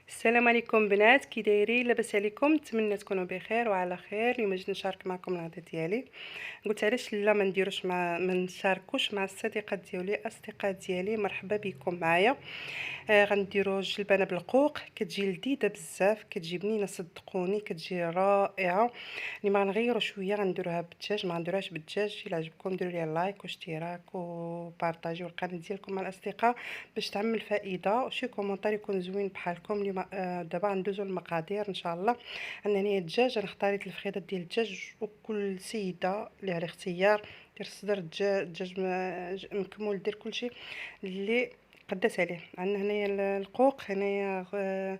السلام عليكم بنات، كي دايرين؟ لاباس عليكم؟ نتمنى تكونوا بخير وعلى خير. اليوم جيت نشارك معكم الغدا ديالي. قلت علاش لا ما نديروش ما نشاركوش مع الصديقات ديالي الاصدقاء ديالي. مرحبا بكم معايا. غنديروا الجلبانه بالقوق، كتجي لذيذه بزاف، كتجي بنينه صدقوني، كتجي رائعه. اللي ما غنغيروا شويه غنديروها بالدجاج، ما غنديروهاش بالدجاج. الا عجبكم ديروا لي لايك واشتراك وبارطاجيو القناه ديالكم مع الاصدقاء باش تعمل فائده، وشي كومونتير يكون زوين بحالكم. اليوم دابا غندوزو المقادير ان شاء الله. عندنا هنا الدجاج، انا اختاريت الفخيدات ديال الدجاج، وكل سيده اللي على اختيار دير صدر الدجاج مكمول، دير كلشي اللي قداس عليه. عندنا هنايا القوق، هنايا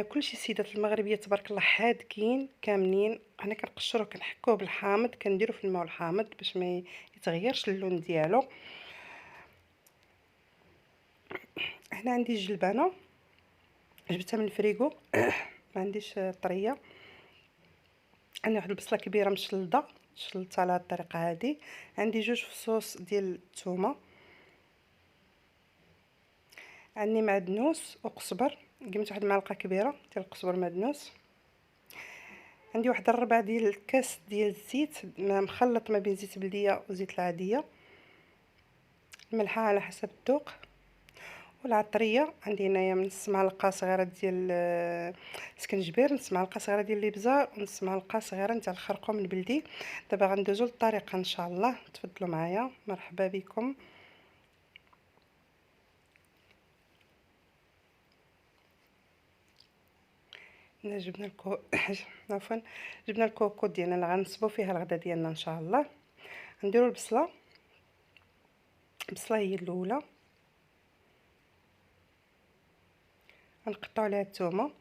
كلشي السيدات المغربيه تبارك الله حادكين كاملين. انا كنقشروه كنحكوه بالحامض، كنديرو في الماء الحامض باش ما يتغيرش اللون ديالو. هنا عندي الجلبانه جبتها من الفريغو ما عنديش طريه. عندي واحد البصله كبيره مشلضه، شلطتها على هذه الطريقه هذه. عندي جوج فصوص ديال الثومه، عندي معدنوس وقزبر، قيمت واحد المعلقه كبيره ديال القزبر معدنوس. عندي واحد الربع ديال الكاس ديال الزيت مخلط ما بين زيت بلديه وزيت العاديه. الملحه على حسب الذوق. والعطريه عندي هنايا نص معلقه صغيره ديال سكنجبير، نص معلقه صغيره ديال الابزار، ونص معلقه صغيره نتاع الخرقوم البلدي. دابا غندوزو للطريقه ان شاء الله. تفضلوا معايا، مرحبا بكم. جبنا عفوا، جبنا الكوكوط ديالنا اللي غنصبوا فيها الغدا ديالنا ان شاء الله. نديروا البصله هي الاولى، غنقطعوا عليها الثومه.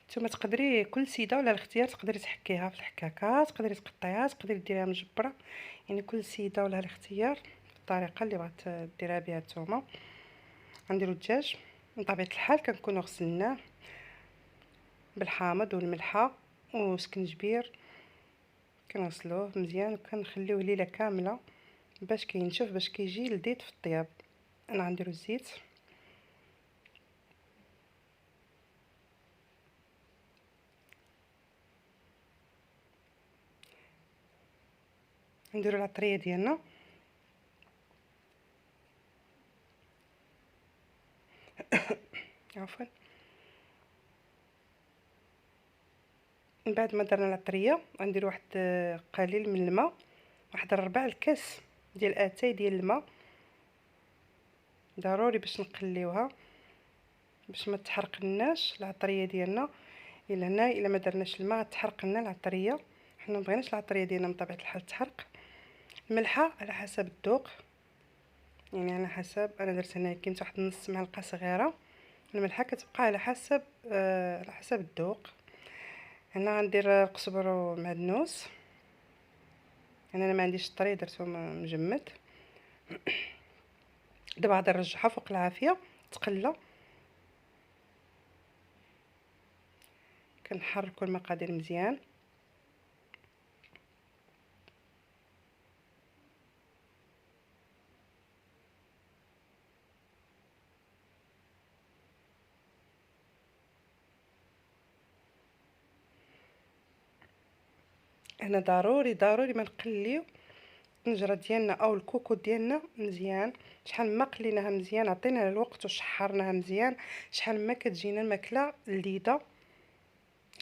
نتوما تقدري كل سيده ولا الاختيار تقدري تحكيها في الحكاكه، تقدري تقطعيها، تقدري ديريها مجبره، يعني كل سيده ولا الاختيار في الطريقه اللي بغات ديرها بها الثومه. غنديروا الدجاج بطبيعه الحال كنكونوا غسلناه بالحامض والملحه وسكنجبير، كنغسلوه مزيان وكنخليوه ليله كامله باش كينشف، باش كيجي لذيذ في الطياب. انا غنديروا الزيت، نديروا العطريه ديالنا، عفوا. من بعد ما درنا العطريه غندير واحد قليل من الماء، واحد ربع الكاس ديال اتاي ديال الماء، ضروري باش نقليوها باش ما تحرقناش العطريه ديالنا. الا ما درناش الماء تحرق لنا العطريه، حنا ما بغيناش العطريه ديالنا من طبيعه الحال تحرق. الملحه على حسب الذوق، يعني على حسب، انا درت هنا كنت واحد نص معلقه صغيره. الملحه كتبقى على حسب على حسب الذوق. هنا غندير قزبر ومعدنوس، انا ما عنديش الطري درتو مجمد. دابا غادي نرجعها فوق العافيه تقلى. كنحركوا المقادير مزيان. هنا ضروري ما نقليو الطنجره ديالنا او الكوكو ديالنا مزيان. شحال ما قليناها مزيان عطينا الوقت وشحرناها مزيان، شحال ما كتجينا الماكله لذيذه.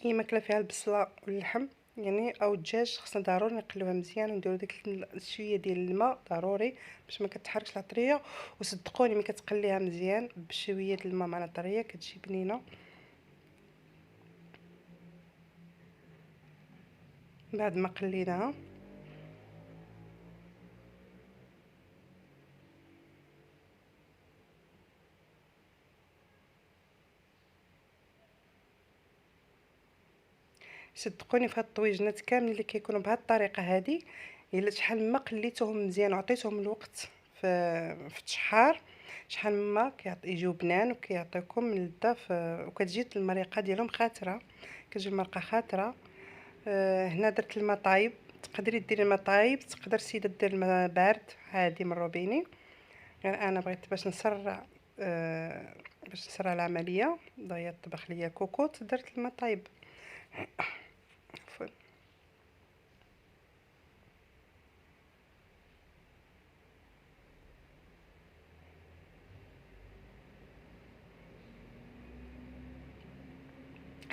هي ماكله فيها البصله واللحم يعني او الدجاج، خصنا ضروري نقلوها مزيان ونديرو ديك شويه ديال الماء ضروري باش ما كتحركش العطريه. وصدقوني ملي كتقليها مزيان بشويه د الماء مع العطريه كتجي بنينه. بعد ما قليناها صدقوني في هاد الطويجنات كاملين اللي كيكونوا بهاد الطريقه هذه، الا شحال ما قليتوهم مزيان وعطيتهم الوقت في التشحار، شحال ما يجيو بنان وكيعطيكم لذه وكتجي المريقه ديالهم خاتره، كتجي المرقه خاتره. هنا درت الماء طايب، تقدري ديري الماء طايب، تقدر السيده دير الماء بارد عادي من الروبيني. غير انا بغيت باش نسرع باش نسرع العمليه. ضيعت طبخ ليا كوكوط، درت الماء طايب. عفوا.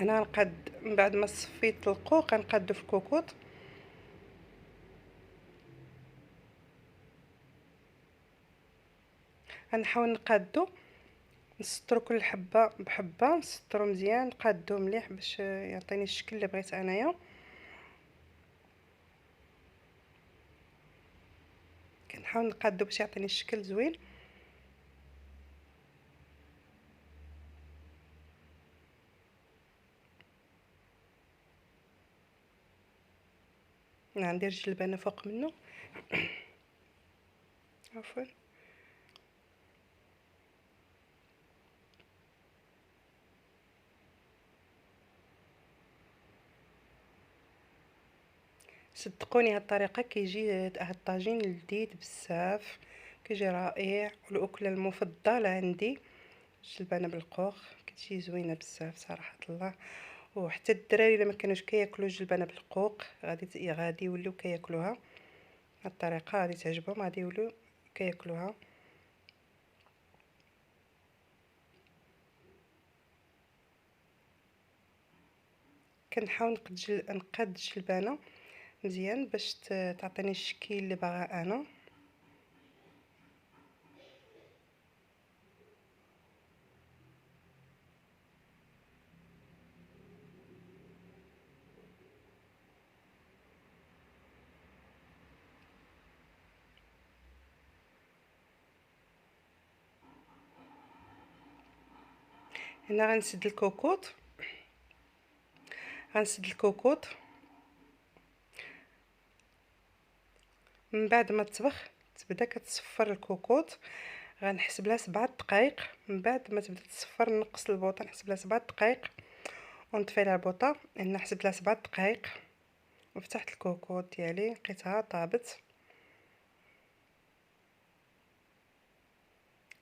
انا غنقاد من بعد ما صفيت القوق غنقادو في الكوكوط. غنحاول نقادو، نسطرو كل حبه بحبه، نسطرو مزيان، نقادو مليح باش يعطيني الشكل اللي بغيت انايا. كنحاول نقادو باش يعطيني الشكل زوين. ندير جلبانه فوق منه. عفوا. صدقوني هاد الطريقه كيجي هاد الطاجين لذيذ بزاف، كيجي رائع، والاكله المفضله عندي الجلبانه بالقوق، كتجي زوينه بزاف صراحه الله. وحتى الدراري الا ما كانوش كياكلوا الجلبانه بالقوق غادي يوليو كياكلوها. هاد الطريقه غادي تعجبهم، غادي يوليو كياكلوها. كنحاول نقاد الجلبانه مزيان باش تعطيني الشكل اللي باغا انا. هنا غنسد الكوكوط، غنسد الكوكوط من بعد ما تطبخ تبدا كتصفر الكوكوط. غنحسب لها 7 دقائق، من بعد ما تبدا تصفر نقص البوطه، نحسب لها 7 دقائق ونطفي لها البوطه. هنا حسبت لها 7 دقائق وفتحت الكوكوط ديالي لقيتها طابت.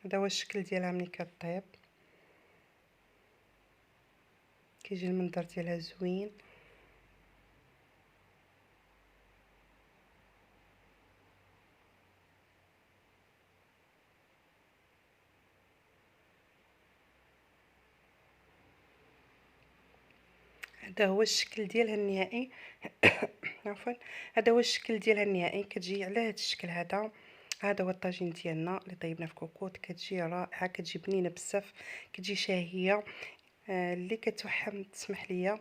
هذا هو الشكل ديالها ملي كطيب، كيجي المنظر ديالها زوين. هذا هو الشكل ديالها النهائي. عفوا. هذا هو الشكل ديالها النهائي، كتجي على هذا الشكل هذا. هذا هو الطاجين ديالنا اللي طيبنا في كوكوط، كتجي رائعه، كتجي بنينه بزاف، كتجي شهيه. اللي كتوحم تسمح ليا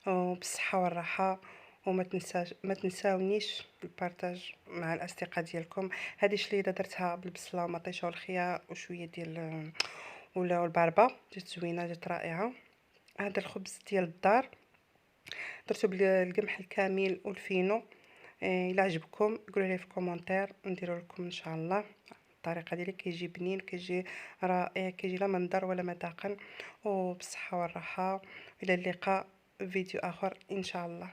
وبالصحه والراحه. وما تنساش، ما تنساونيش البارطاج مع الاصدقاء ديالكم. هذه شليضه درتها بالبصله ومطيشه والخيار وشويه ديال ولا الباربه، جات زوينه، جات رائعه. هذا الخبز ديال الدار درتو بالقمح الكامل والفينو. الا عجبكم قولوا لي في كومونتير نديرو لكم ان شاء الله. الطريقه ديالي كيجي بنين، كيجي رائع، كيجي لا منظر ولا مذاق. وبالصحه والراحه، الى اللقاء في فيديو اخر ان شاء الله.